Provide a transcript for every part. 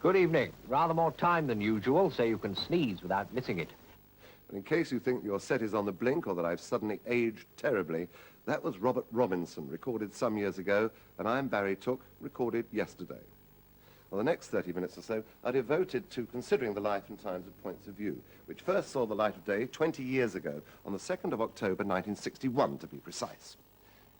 Good evening. Rather more time than usual, so you can sneeze without missing it. And in case you think your set is on the blink or that I've suddenly aged terribly, that was Robert Robinson, recorded some years ago, and I'm Barry Took, recorded yesterday. Well, the next 30 minutes or so are devoted to considering the life and times of Points of View, which first saw the light of day 20 years ago, on the 2nd of October 1961, to be precise.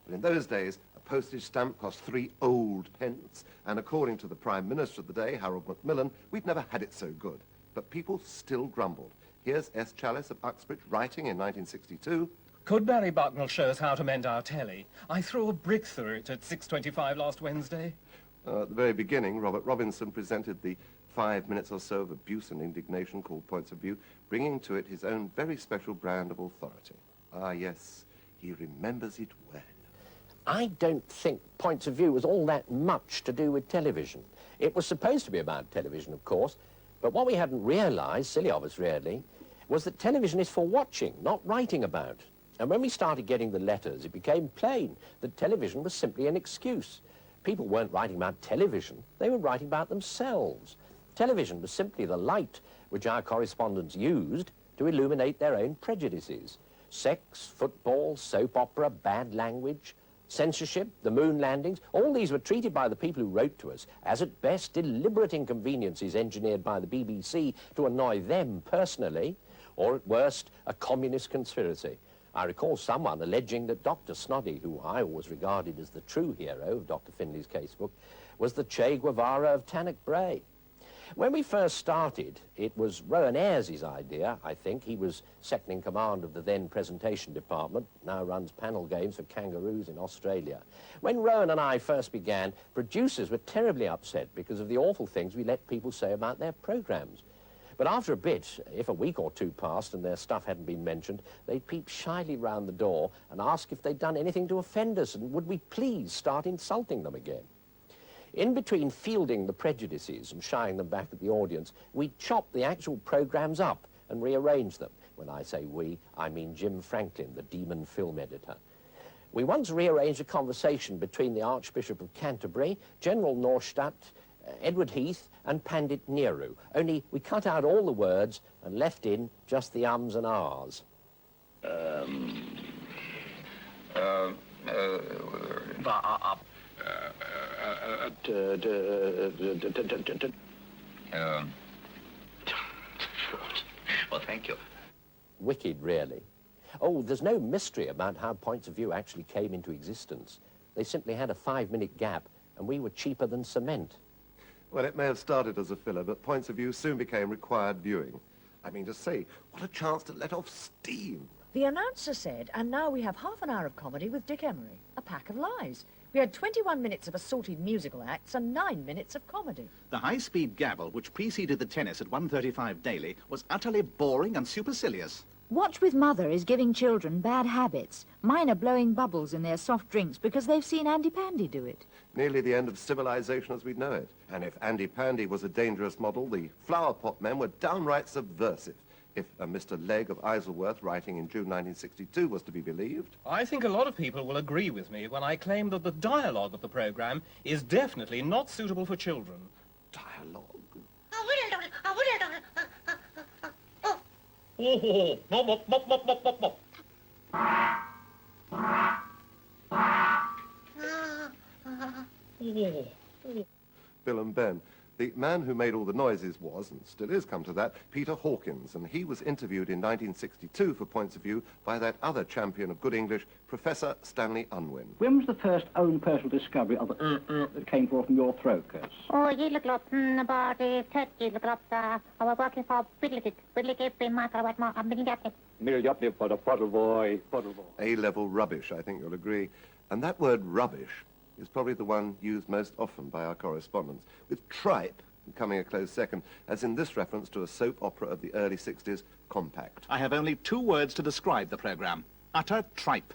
But in those days, a postage stamp cost 3 old pence, and according to the Prime Minister of the day, Harold Macmillan, we'd never had it so good. But people still grumbled. Here's S. Challis of Uxbridge writing in 1962. Could Barry Bucknell show us how to mend our telly? I threw a brick through it at 6:25 last Wednesday. At the very beginning, Robert Robinson presented the 5 minutes or so of abuse and indignation called Points of View, bringing to it his own very special brand of authority. Ah, yes, he remembers it well. I don't think Points of View was all that much to do with television. It was supposed to be about television, of course, but what we hadn't realised, silly of us really, was that television is for watching, not writing about. And when we started getting the letters, it became plain that television was simply an excuse. People weren't writing about television, they were writing about themselves. Television was simply the light which our correspondents used to illuminate their own prejudices. Sex, football, soap opera, bad language, censorship, the moon landings, all these were treated by the people who wrote to us as at best deliberate inconveniences engineered by the BBC to annoy them personally, or at worst a communist conspiracy. I recall someone alleging that Dr. Snoddy, who I always regarded as the true hero of Dr. Finley's casebook, was the Che Guevara of Tannock Bray. When we first started, it was Rowan Ayres' idea, I think. He was second in command of the then presentation department, now runs panel games for kangaroos in Australia. When Rowan and I first began, producers were terribly upset because of the awful things we let people say about their programmes. But after a bit, if a week or two passed and their stuff hadn't been mentioned, they'd peep shyly round the door and ask if they'd done anything to offend us and would we please start insulting them again. In between fielding the prejudices and shying them back at the audience, we'd chop the actual programmes up and rearrange them. When I say we, I mean Jim Franklin, the demon film editor. We once rearranged a conversation between the Archbishop of Canterbury, General Norstadt, Edward Heath and Pandit Nehru, only we cut out all the words and left in just the ums and ahs. Well, thank you. Wicked, really. Oh, there's no mystery about how Points of View actually came into existence. They simply had a 5-minute gap, and we were cheaper than cement. Well, it may have started as a filler, but Points of View soon became required viewing. I mean to say, what a chance to let off steam. The announcer said, and now we have half an hour of comedy with Dick Emery. A pack of lies. We had 21 minutes of assorted musical acts and 9 minutes of comedy. The high-speed gabble which preceded the tennis at 1:35 daily was utterly boring and supercilious. Watch with Mother is giving children bad habits. Mine are blowing bubbles in their soft drinks because they've seen Andy Pandy do it. Nearly the end of civilization as we know it. And if Andy Pandy was a dangerous model, the flower pot men were downright subversive. If a Mr. Legg of Isleworth, writing in June 1962, was to be believed. I think a lot of people will agree with me when I claim that the dialogue of the programme is definitely not suitable for children. Dialogue? Oh, mop, mop, mop, mop, mop, mop, mop. Bill and Ben. The man who made all the noises was, and still is come to that, Peter Hawkins, and he was interviewed in 1962 for Points of View by that other champion of good English, Professor Stanley Unwin. When was the first own personal discovery of that came forth from your throat, Curse? Oh, you look up about 30 look up I was working for Whitlickett in my I'm being got it. For the bottle boy. A-level rubbish, I think you'll agree. And that word rubbish is probably the one used most often by our correspondents, with tripe coming a close second, as in this reference to a soap opera of the early 60s, Compact. I have only 2 words to describe the programme. Utter tripe.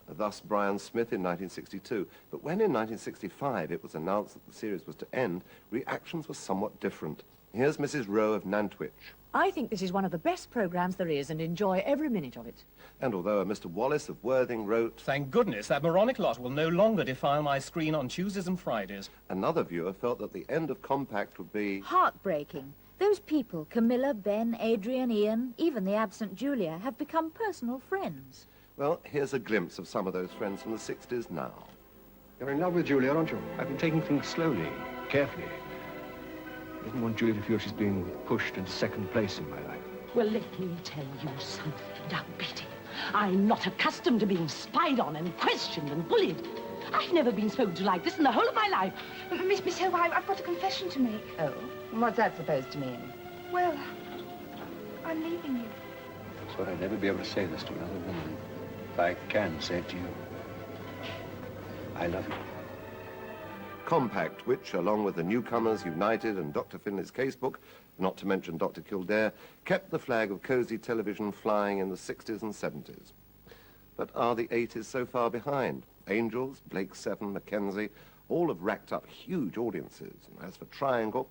Thus Brian Smith in 1962. But when in 1965 it was announced that the series was to end, reactions were somewhat different. Here's Mrs. Rowe of Nantwich. I think this is one of the best programmes there is and enjoy every minute of it. And although a Mr. Wallace of Worthing wrote, Thank goodness that moronic lot will no longer defile my screen on Tuesdays and Fridays. another viewer felt that the end of Compact would be... Heartbreaking. Those people, Camilla, Ben, Adrian, Ian, even the absent Julia, have become personal friends. Well, here's a glimpse of some of those friends from the 60s now. You're in love with Julia, aren't you? I've been taking things slowly, carefully. I didn't want Julia to feel she's being pushed into second place in my life. Well, let me tell you something. Now, Betty, I'm not accustomed to being spied on and questioned and bullied. I've never been spoken to like this in the whole of my life. Miss Hill, I've got a confession to make. Oh? What's that supposed to mean? Well, I'm leaving you. I thought I'd never be able to say this to another woman. If I can say it to you. I love you. Compact, which, along with the Newcomers, United and Dr. Finley's Casebook, not to mention Dr. Kildare, kept the flag of cosy television flying in the 60s and 70s. But are the 80s so far behind? Angels, Blake Seven, Mackenzie, all have racked up huge audiences. And as for Triangle,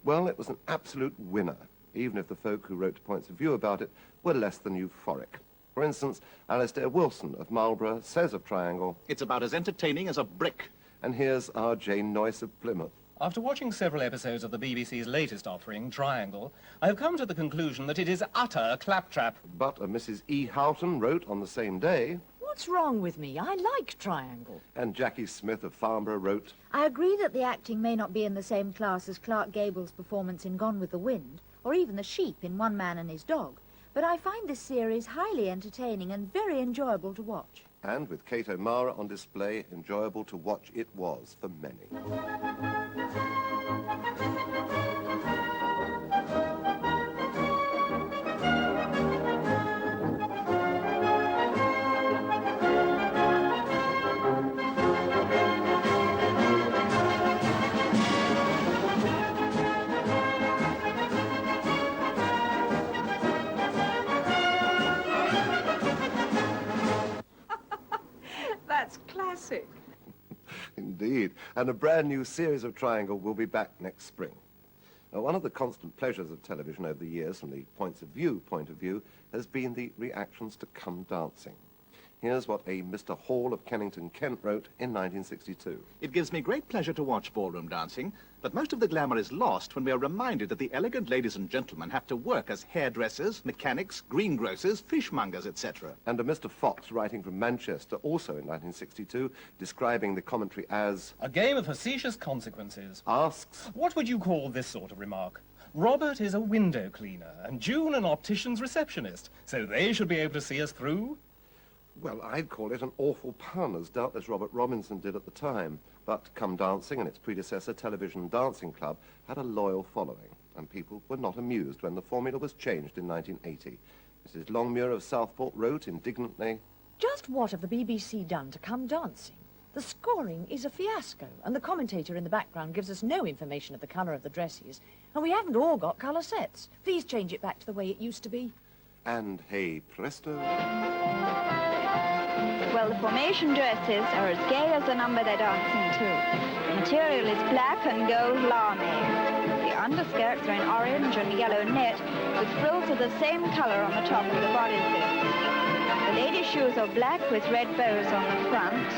well, it was an absolute winner, even if the folk who wrote points of view about it were less than euphoric. For instance, Alistair Wilson of Marlborough says of Triangle, It's about as entertaining as a brick. and here's our Jane Noyce of Plymouth. After watching several episodes of the BBC's latest offering, Triangle, I have come to the conclusion that it is utter claptrap. But a Mrs. E. Houghton wrote on the same day, What's wrong with me? I like Triangle. and Jackie Smith of Farnborough wrote, I agree that the acting may not be in the same class as Clark Gable's performance in Gone with the Wind, or even the sheep in One Man and His Dog, but I find this series highly entertaining and very enjoyable to watch. and with Kate O'Mara on display, enjoyable to watch it was for many. That's classic. Indeed, and a brand new series of Triangle will be back next spring. Now, one of the constant pleasures of television over the years from the point of view has been the reactions to Come Dancing. Here's what a Mr. Hall of Kennington, Kent wrote in 1962. It gives me great pleasure to watch ballroom dancing, but most of the glamour is lost when we are reminded that the elegant ladies and gentlemen have to work as hairdressers, mechanics, greengrocers, fishmongers, etc. And a Mr. Fox, writing from Manchester, also in 1962, describing the commentary as... A game of facetious consequences. asks... What would you call this sort of remark? Robert is a window cleaner, and June an optician's receptionist, so they should be able to see us through? Well, I'd call it an awful pun, as doubtless Robert Robinson did at the time. But Come Dancing and its predecessor, Television Dancing Club, had a loyal following, and people were not amused when the formula was changed in 1980. Mrs. Longmuir of Southport wrote indignantly, Just what have the BBC done to Come Dancing? The scoring is a fiasco, and the commentator in the background gives us no information of the colour of the dresses, and we haven't all got colour sets. Please change it back to the way it used to be. and hey presto... Well, the formation dresses are as gay as the number they're dancing to. The material is black and gold lame. The underskirts are in orange and yellow net, with frills of the same colour on the top of the bodices. The ladies' shoes are black with red bows on the front,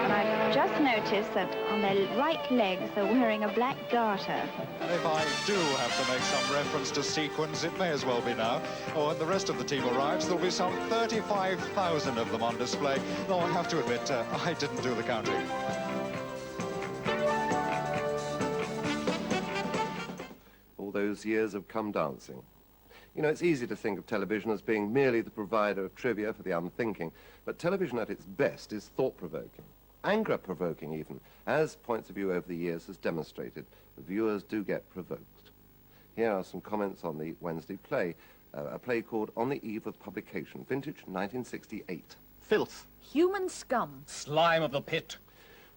and I've just noticed that on their right legs they're wearing a black garter. If I do have to make some reference to sequins, it may as well be now. Or when the rest of the team arrives, there'll be some 35,000 of them on display. Though I have to admit, I didn't do the counting. All those years of Come Dancing. You know, it's easy to think of television as being merely the provider of trivia for the unthinking, but television at its best is thought-provoking, anger-provoking even, as Points of View over the years has demonstrated. Viewers do get provoked. Here are some comments on the Wednesday play, a play called On the Eve of Publication, vintage 1968. Filth. Human scum. Slime of the pit.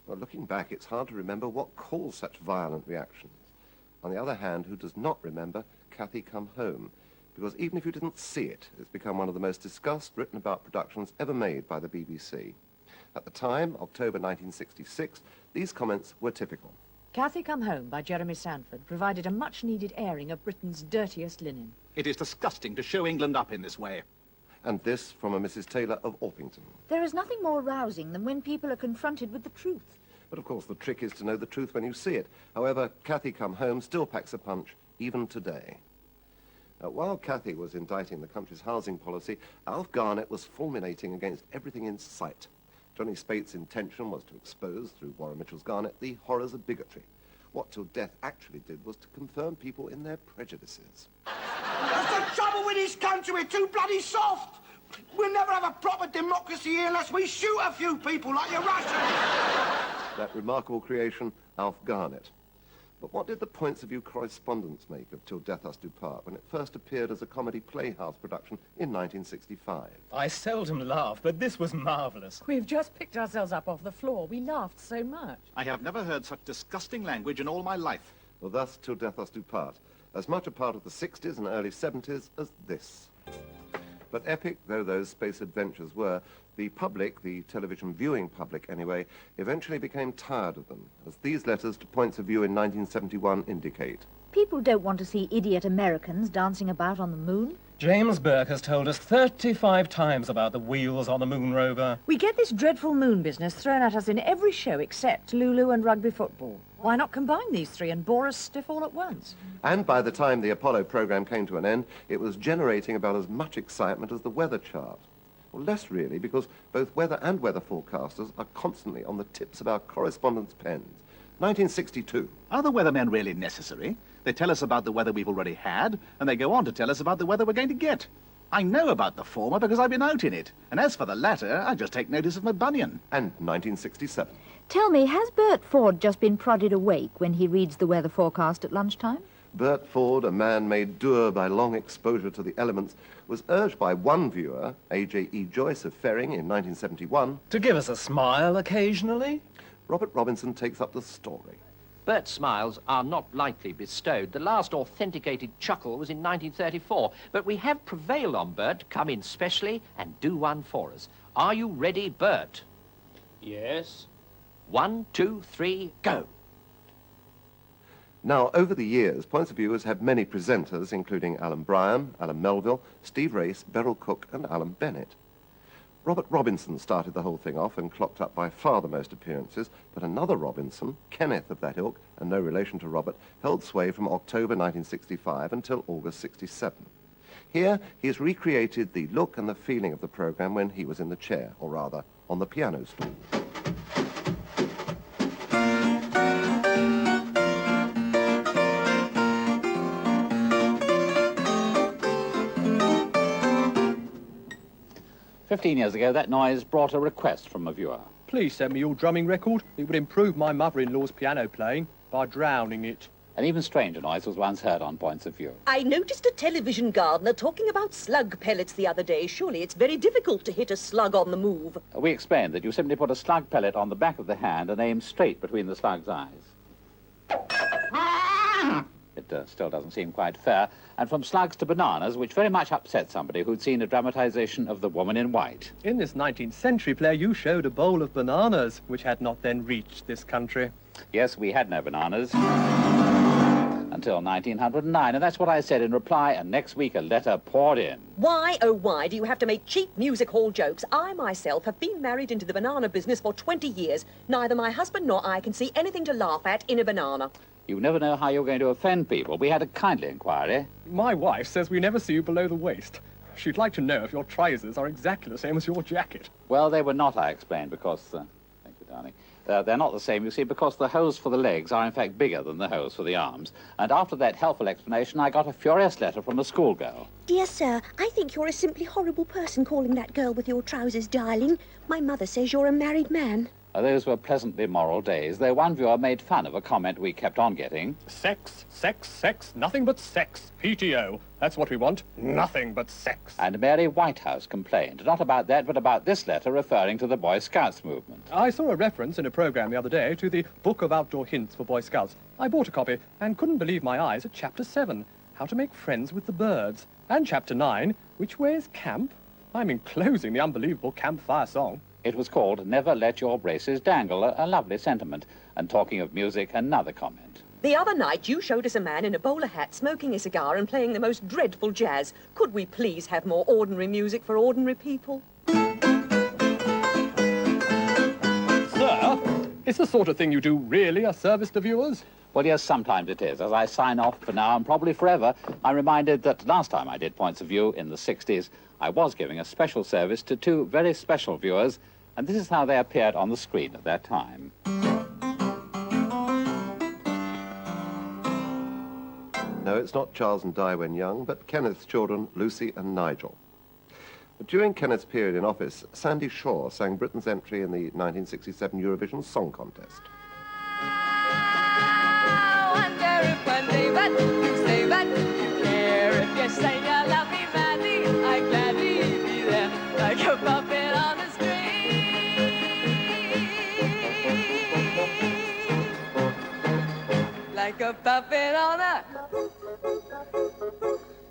Well, looking back, it's hard to remember what caused such violent reactions. On the other hand, who does not remember Cathy Come Home? Because even if you didn't see it, it's become one of the most discussed, written about productions ever made by the BBC. At the time, October 1966, these comments were typical. Cathy Come Home by Jeremy Sanford provided a much-needed airing of Britain's dirtiest linen. It is disgusting to show England up in this way. And this from a Mrs. Taylor of Orpington. There is nothing more rousing than when people are confronted with the truth. But of course the trick is to know the truth when you see it. However, Cathy Come Home still packs a punch, even today. While Cathy was indicting the country's housing policy, Alf Garnett was fulminating against everything in sight. Johnny Spate's intention was to expose, through Warren Mitchell's Garnett, the horrors of bigotry. What Till Death actually did was to confirm people in their prejudices. That's the trouble with this country, we're too bloody soft. We'll never have a proper democracy here unless we shoot a few people like your Russians. That remarkable creation, Alf Garnett. But what did the Points of View correspondents make of Till Death Us Do Part when it first appeared as a comedy playhouse production in 1965? I seldom laugh, but this was marvellous. We've just picked ourselves up off the floor. We laughed so much. I have never heard such disgusting language in all my life. Well, thus Till Death Us Do Part, as much a part of the 60s and early 70s as this. But epic though those space adventures were, the public, the television viewing public anyway, eventually became tired of them, as these letters to Points of View in 1971 indicate. People don't want to see idiot Americans dancing about on the moon. James Burke has told us 35 times about the wheels on the moon rover. We get this dreadful moon business thrown at us in every show except Lulu and rugby football. Why not combine these three and bore us stiff all at once? And by the time the Apollo program came to an end, it was generating about as much excitement as the weather chart. Well, less really, because both weather and weather forecasters are constantly on the tips of our correspondents' pens. 1962. Are the weathermen really necessary? They tell us about the weather we've already had, and they go on to tell us about the weather we're going to get. I know about the former because I've been out in it. And as for the latter, I just take notice of my bunion. And 1967. Tell me, has Bert Ford just been prodded awake when he reads the weather forecast at lunchtime? Bert Ford, a man made dour by long exposure to the elements, was urged by one viewer, A.J.E. Joyce of Ferring in 1971... to give us a smile occasionally. Robert Robinson takes up the story. Bert's smiles are not lightly bestowed. The last authenticated chuckle was in 1934, but we have prevailed on Bert to come in specially and do one for us. Are you ready, Bert? Yes. 1, 2, 3, go. Now, over the years, Points of View has had many presenters, including Alan Bryan, Alan Melville, Steve Race, Beryl Cook and Alan Bennett. Robert Robinson started the whole thing off and clocked up by far the most appearances, but another Robinson, Kenneth of that ilk, and no relation to Robert, held sway from October 1965 until August 67. Here, he's recreated the look and the feeling of the programme when he was in the chair, or rather, on the piano stool. "15 years ago, that noise brought a request from a viewer. Please send me your drumming record. It would improve my mother-in-law's piano playing by drowning it." An even stranger noise was once heard on Points of View. I noticed a television gardener talking about slug pellets the other day. Surely it's very difficult to hit a slug on the move. We explained that you simply put a slug pellet on the back of the hand and aim straight between the slug's eyes. It still doesn't seem quite fair. And from slugs to bananas, which very much upset somebody who'd seen a dramatization of The Woman in White. In this 19th century play, you showed a bowl of bananas, which had not then reached this country. Yes, we had no bananas until 1909, and that's what I said in reply, and next week a letter poured in. Why, oh why, do you have to make cheap music hall jokes? I myself have been married into the banana business for 20 years. Neither my husband nor I can see anything to laugh at in a banana. You never know how you're going to offend people. We had a kindly inquiry. My wife says we never see you below the waist. She'd like to know if your trousers are exactly the same as your jacket. Well, they were not, I explained, because... thank you, darling. They're not the same, you see, because the holes for the legs are, in fact, bigger than the holes for the arms. And after that helpful explanation, I got a furious letter from a schoolgirl. Dear sir, I think you're a simply horrible person calling that girl with your trousers darling. My mother says you're a married man. Those were pleasantly moral days, though one viewer made fun of a comment we kept on getting. Sex, sex, sex, nothing but sex. PTO. That's what we want. Nothing but sex. And Mary Whitehouse complained, not about that, but about this letter referring to the Boy Scouts movement. I saw a reference in a programme the other day to the Book of Outdoor Hints for Boy Scouts. I bought a copy and couldn't believe my eyes at Chapter 7, How to Make Friends with the Birds, and Chapter 9, Which Way is Camp? I'm enclosing the unbelievable campfire song. It was called Never Let Your Braces Dangle, a lovely sentiment. And talking of music, another comment. The other night you showed us a man in a bowler hat smoking a cigar and playing the most dreadful jazz. Could we please have more ordinary music for ordinary people? Sir, is the sort of thing you do really a service to viewers? Well, yes, sometimes it is. As I sign off for now and probably forever, I'm reminded that last time I did Points of View in the 60s, I was giving a special service to two very special viewers, and this is how they appeared on the screen at that time. No, it's not Charles and Di when young, but Kenneth's children, Lucy and Nigel. But during Kenneth's period in office, Sandy Shaw sang Britain's entry in the 1967 Eurovision Song Contest. I wonder if one day but you say but you care if you say you love me madly, I gladly be there like a puppet on a string, like a puppet on a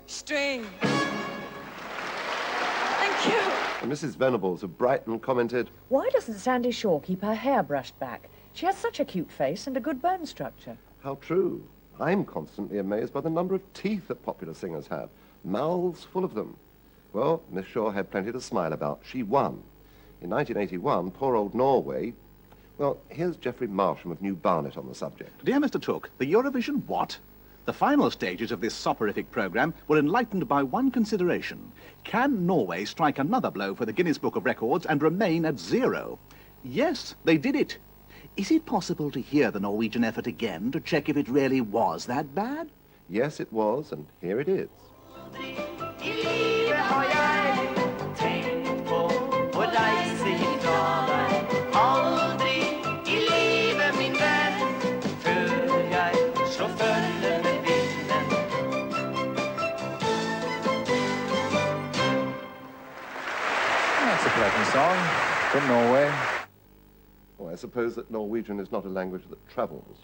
string. Thank you. And Mrs. Venables of Brighton commented, Why doesn't Sandy Shaw keep her hair brushed back? She has such a cute face and a good bone structure. how true. I'm constantly amazed by the number of teeth that popular singers have. Mouths full of them. Well, Miss Shaw had plenty to smile about. She won. In 1981, poor old Norway... Well, here's Geoffrey Marsham of New Barnet on the subject. Dear Mr. Tooke, the Eurovision what? The final stages of this soporific programme were enlightened by one consideration. Can Norway strike another blow for the Guinness Book of Records and remain at 0? Yes, they did it. Is it possible to hear the Norwegian effort again to check if it really was that bad? Yes, it was, and here it is. That's a pleasant song from Norway. Well, I suppose that Norwegian is not a language that travels.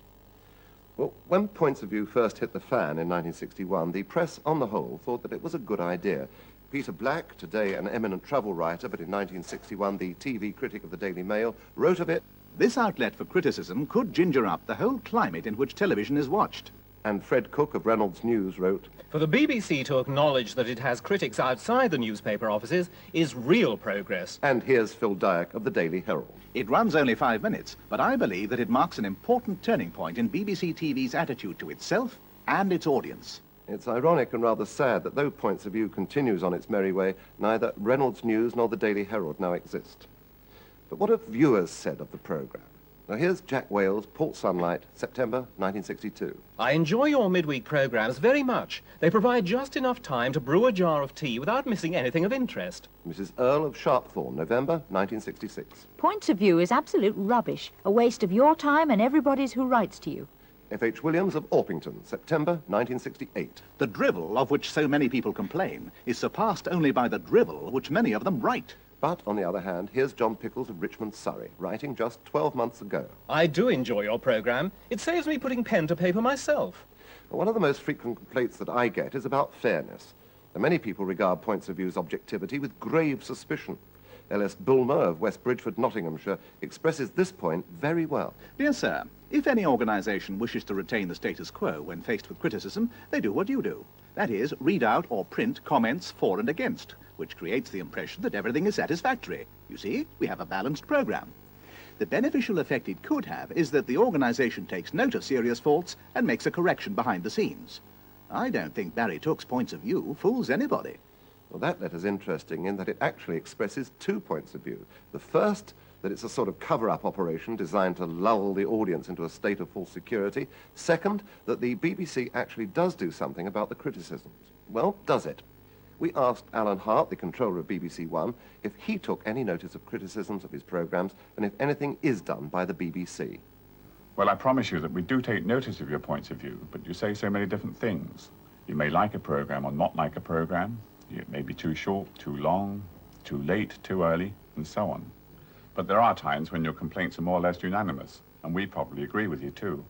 Well, when Points of View first hit the fan in 1961, the press, on the whole, thought that it was a good idea. Peter Black, today an eminent travel writer, but in 1961 the TV critic of the Daily Mail, wrote of it, This outlet for criticism could ginger up the whole climate in which television is watched. And Fred Cook of Reynolds News wrote, For the BBC to acknowledge that it has critics outside the newspaper offices is real progress. And here's Phil Dyack of the Daily Herald. It runs only 5 minutes, but I believe that it marks an important turning point in BBC TV's attitude to itself and its audience. It's ironic and rather sad that though Points of View continues on its merry way, neither Reynolds News nor the Daily Herald now exist. But what have viewers said of the programme? Now here's Jack Wales, Port Sunlight, September 1962. I enjoy your midweek programmes very much. They provide just enough time to brew a jar of tea without missing anything of interest. Mrs. Earl of Sharpthorne, November 1966. Points of View is absolute rubbish, a waste of your time and everybody's who writes to you. F.H. Williams of Orpington, September 1968. The drivel of which so many people complain is surpassed only by the drivel which many of them write. But, on the other hand, here's John Pickles of Richmond, Surrey, writing just 12 months ago. I do enjoy your programme. It saves me putting pen to paper myself. Well, one of the most frequent complaints that I get is about fairness. And many people regard Points of View's objectivity with grave suspicion. L.S. Bulmer of West Bridgford, Nottinghamshire, expresses this point very well. Dear sir, if any organisation wishes to retain the status quo when faced with criticism, they do what you do. That is, read out or print comments for and against, which creates the impression that everything is satisfactory. You see, we have a balanced programme. The beneficial effect it could have is that the organisation takes note of serious faults and makes a correction behind the scenes. I don't think Barry Tooke's Points of View fools anybody. Well, that letter's interesting in that it actually expresses 2 points of view. The first, that it's a sort of cover-up operation designed to lull the audience into a state of false security. Second, that the BBC actually does do something about the criticisms. Well, does it? We asked Alan Hart, the controller of BBC1, if he took any notice of criticisms of his programmes and if anything is done by the BBC. Well, I promise you that we do take notice of your points of view, but you say so many different things. You may like a programme or not like a programme. It may be too short, too long, too late, too early, and so on. But there are times when your complaints are more or less unanimous, and we probably agree with you too.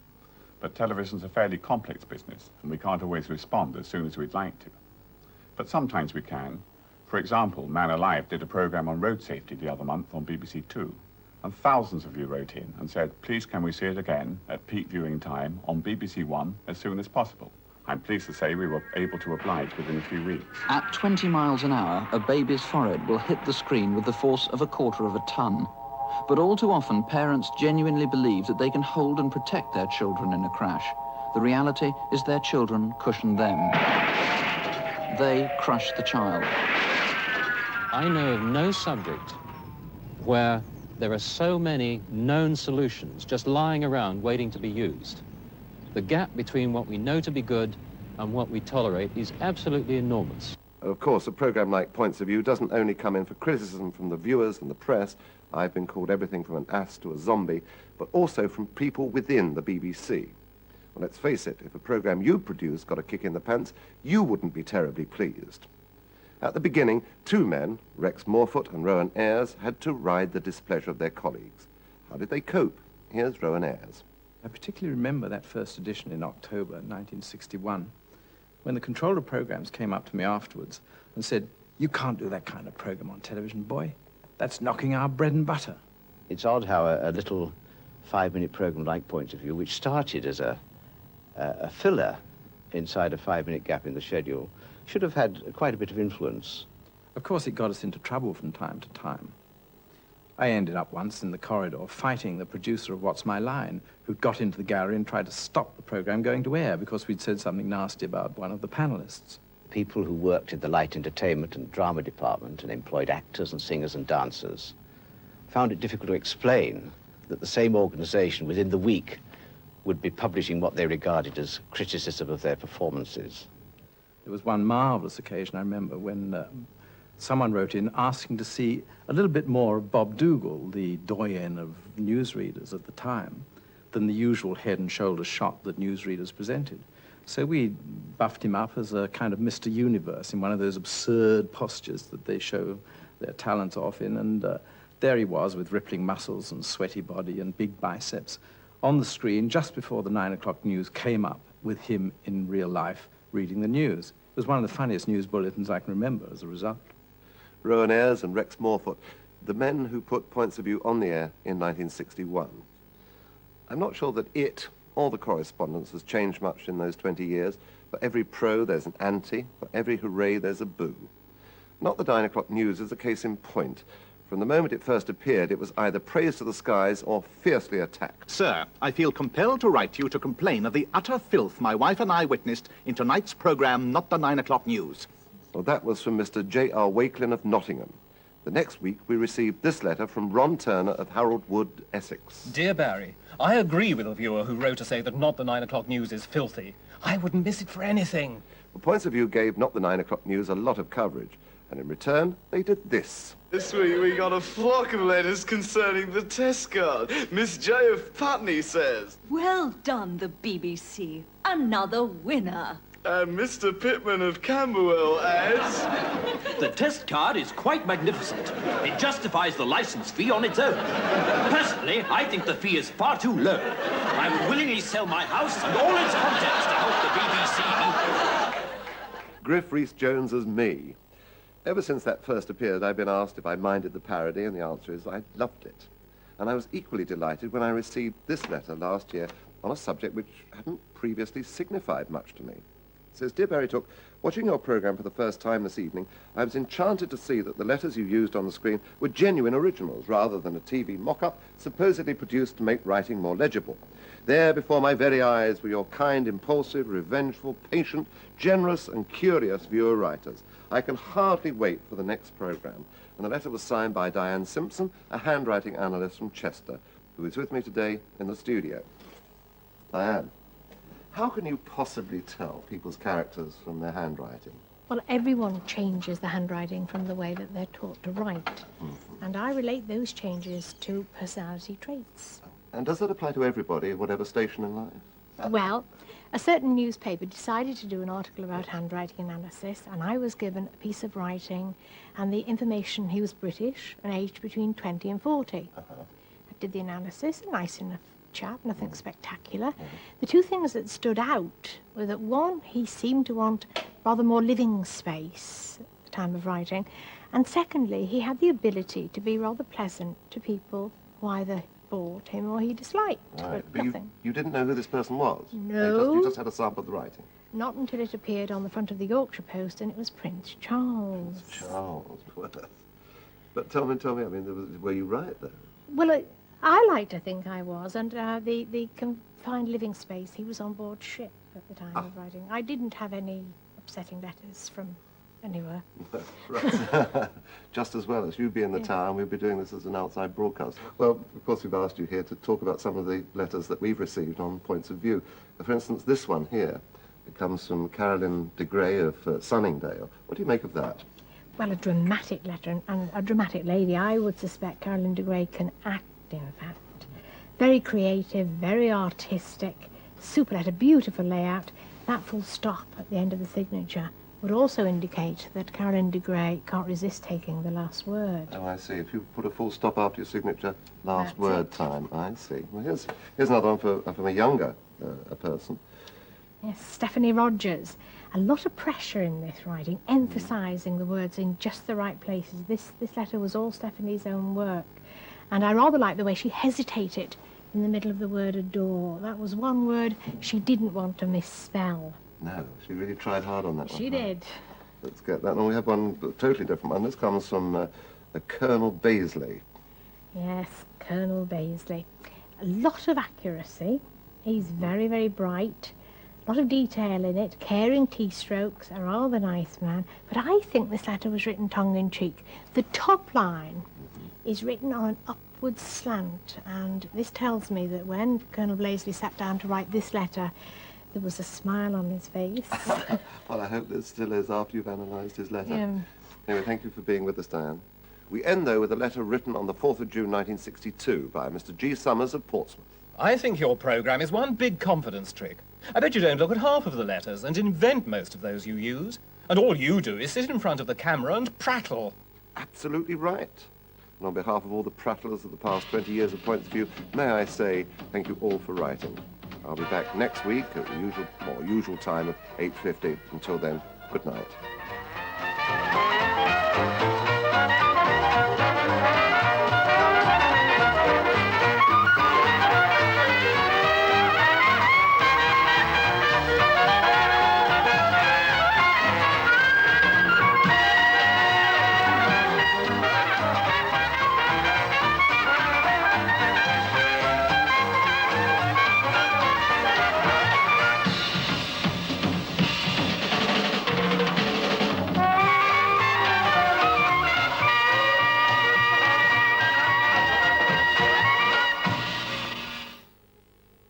But television's a fairly complex business, and we can't always respond as soon as we'd like to. But sometimes we can. For example, Man Alive did a programme on road safety the other month on BBC2, and thousands of you wrote in and said, please can we see it again at peak viewing time on BBC1 as soon as possible. I'm pleased to say we were able to oblige within a few weeks. At 20 miles an hour, a baby's forehead will hit the screen with the force of 1/4 of a ton. But all too often, parents genuinely believe that they can hold and protect their children in a crash. The reality is their children cushion them. They crush the child. I know of no subject where there are so many known solutions just lying around waiting to be used. The gap between what we know to be good and what we tolerate is absolutely enormous. Of course, a programme like Points of View doesn't only come in for criticism from the viewers and the press. I've been called everything from an ass to a zombie, but also from people within the BBC. Well, let's face it, if a programme you produced got a kick in the pants, you wouldn't be terribly pleased. At the beginning, two men, Rex Morefoot and Rowan Ayres, had to ride the displeasure of their colleagues. How did they cope? Here's Rowan Ayres. I particularly remember that first edition in October 1961, when the controller of programs came up to me afterwards and said, "You can't do that kind of program on television, boy. That's knocking our bread and butter." It's odd how a little 5-minute program like Points of View, which started as a filler inside a 5-minute gap in the schedule, should have had quite a bit of influence. Of course, it got us into trouble from time to time. I ended up once in the corridor fighting the producer of What's My Line, who'd got into the gallery and tried to stop the program going to air because we'd said something nasty about one of the panelists. People who worked in the light entertainment and drama department and employed actors and singers and dancers found it difficult to explain that the same organization within the week would be publishing what they regarded as criticism of their performances. There was one marvelous occasion, I remember, when someone wrote in asking to see a little bit more of Bob Dougal, the doyen of newsreaders at the time, than the usual head and shoulders shot that newsreaders presented. So we buffed him up as a kind of Mr. Universe in one of those absurd postures that they show their talent off in, and there he was with rippling muscles and sweaty body and big biceps on the screen just before the 9 o'clock news came up with him in real life reading the news. It was one of the funniest news bulletins I can remember as a result. Rowan Ayres and Rex Morefoot, the men who put Points of View on the air in 1961. I'm not sure that it, or the correspondence, has changed much in those 20 years. For every pro, there's an anti. For every hooray, there's a boo. Not the 9 o'clock news is a case in point. From the moment it first appeared, it was either praised to the skies or fiercely attacked. Sir, I feel compelled to write to you to complain of the utter filth my wife and I witnessed in tonight's programme, Not the 9 o'clock News. Well, that was from Mr. J.R. Wakelin of Nottingham. The next week, we received this letter from Ron Turner of Harold Wood, Essex. Dear Barry, I agree with a viewer who wrote to say that Not the 9 o'clock News is filthy. I wouldn't miss it for anything. Well, Points of View gave Not the 9 o'clock News a lot of coverage, and in return, they did this. This week we got a flock of letters concerning the test card. Miss J of Putney says. Well done, the BBC. Another winner. And Mr. Pittman of Camberwell adds. The test card is quite magnificent. It justifies the license fee on its own. Personally, I think the fee is far too low. I would willingly sell my house and all its contents to help the BBC. Griff Rhys-Jones as me. Ever since that first appeared, I've been asked if I minded the parody, and the answer is I loved it. And I was equally delighted when I received this letter last year on a subject which hadn't previously signified much to me. It says, Dear Barry Took, watching your programme for the first time this evening, I was enchanted to see that the letters you used on the screen were genuine originals rather than a TV mock-up supposedly produced to make writing more legible. There before my very eyes were your kind, impulsive, revengeful, patient, generous and curious viewer writers. I can hardly wait for the next programme. And the letter was signed by Diane Simpson, a handwriting analyst from Chester, who is with me today in the studio. Diane, how can you possibly tell people's characters from their handwriting? Well, everyone changes the handwriting from the way that they're taught to write. Mm-hmm. And I relate those changes to personality traits. And does that apply to everybody at whatever station in life? Well, a certain newspaper decided to do an article about handwriting analysis, and I was given a piece of writing and the information he was British and aged between 20 and 40. I did the analysis, a nice enough chap, nothing spectacular. The two things that stood out were that, one, he seemed to want rather more living space, time of writing. And secondly, he had the ability to be rather pleasant to people who either bored him or he disliked, Right. but nothing. You didn't know who this person was? No. You just had a sample of the writing? Not until it appeared on the front of the Yorkshire Post, and it was Prince Charles. Charles. But tell me, I mean, were you right there? Well, I like to think I was, and the confined living space, he was on board ship at the time of writing. I didn't have any upsetting letters from anywhere. Right. Just as well as you'd be in the town, we'd be doing this as an outside broadcast. Well, of course, we've asked you here to talk about some of the letters that we've received on points of view. For instance, this one here, it comes from Carolyn de Grey of Sunningdale. What do you make of that? Well, a dramatic letter, and a dramatic lady. I would suspect Carolyn de Grey can act, in fact. Very creative, very artistic, super letter, beautiful layout. That full stop at the end of the signature would also indicate that Carolyn de Grey can't resist taking the last word. Oh, I see. If you put a full stop after your signature, last That's word it. time. I see. Well, here's another one from a younger person. Yes, Stephanie Rogers. A lot of pressure in this writing, emphasising the words in just the right places. This letter was all Stephanie's own work. And I rather like the way she hesitated in the middle of the word adore. That was one word she didn't want to misspell. No, she really tried hard on that one. She did. Let's get that. And we have one totally different one. This comes from a Colonel Baisley. Yes, Colonel Baisley. A lot of accuracy. He's very, very bright. A lot of detail in it, caring keystrokes, a rather nice man. But I think this letter was written tongue-in-cheek. The top line is written on an upward slant, and this tells me that when Colonel Baisley sat down to write this letter, there was a smile on his face. Well, I hope there still is after you've analysed his letter. Yeah. Anyway, thank you for being with us, Diane. We end, though, with a letter written on the 4th of June 1962 by Mr. G. Summers of Portsmouth. I think your programme is one big confidence trick. I bet you don't look at half of the letters and invent most of those you use. And all you do is sit in front of the camera and prattle. Absolutely right. And on behalf of all the prattlers of the past 20 years of Points of View, may I say thank you all for writing. I'll be back next week at the usual time of 8:50. Until then, good night.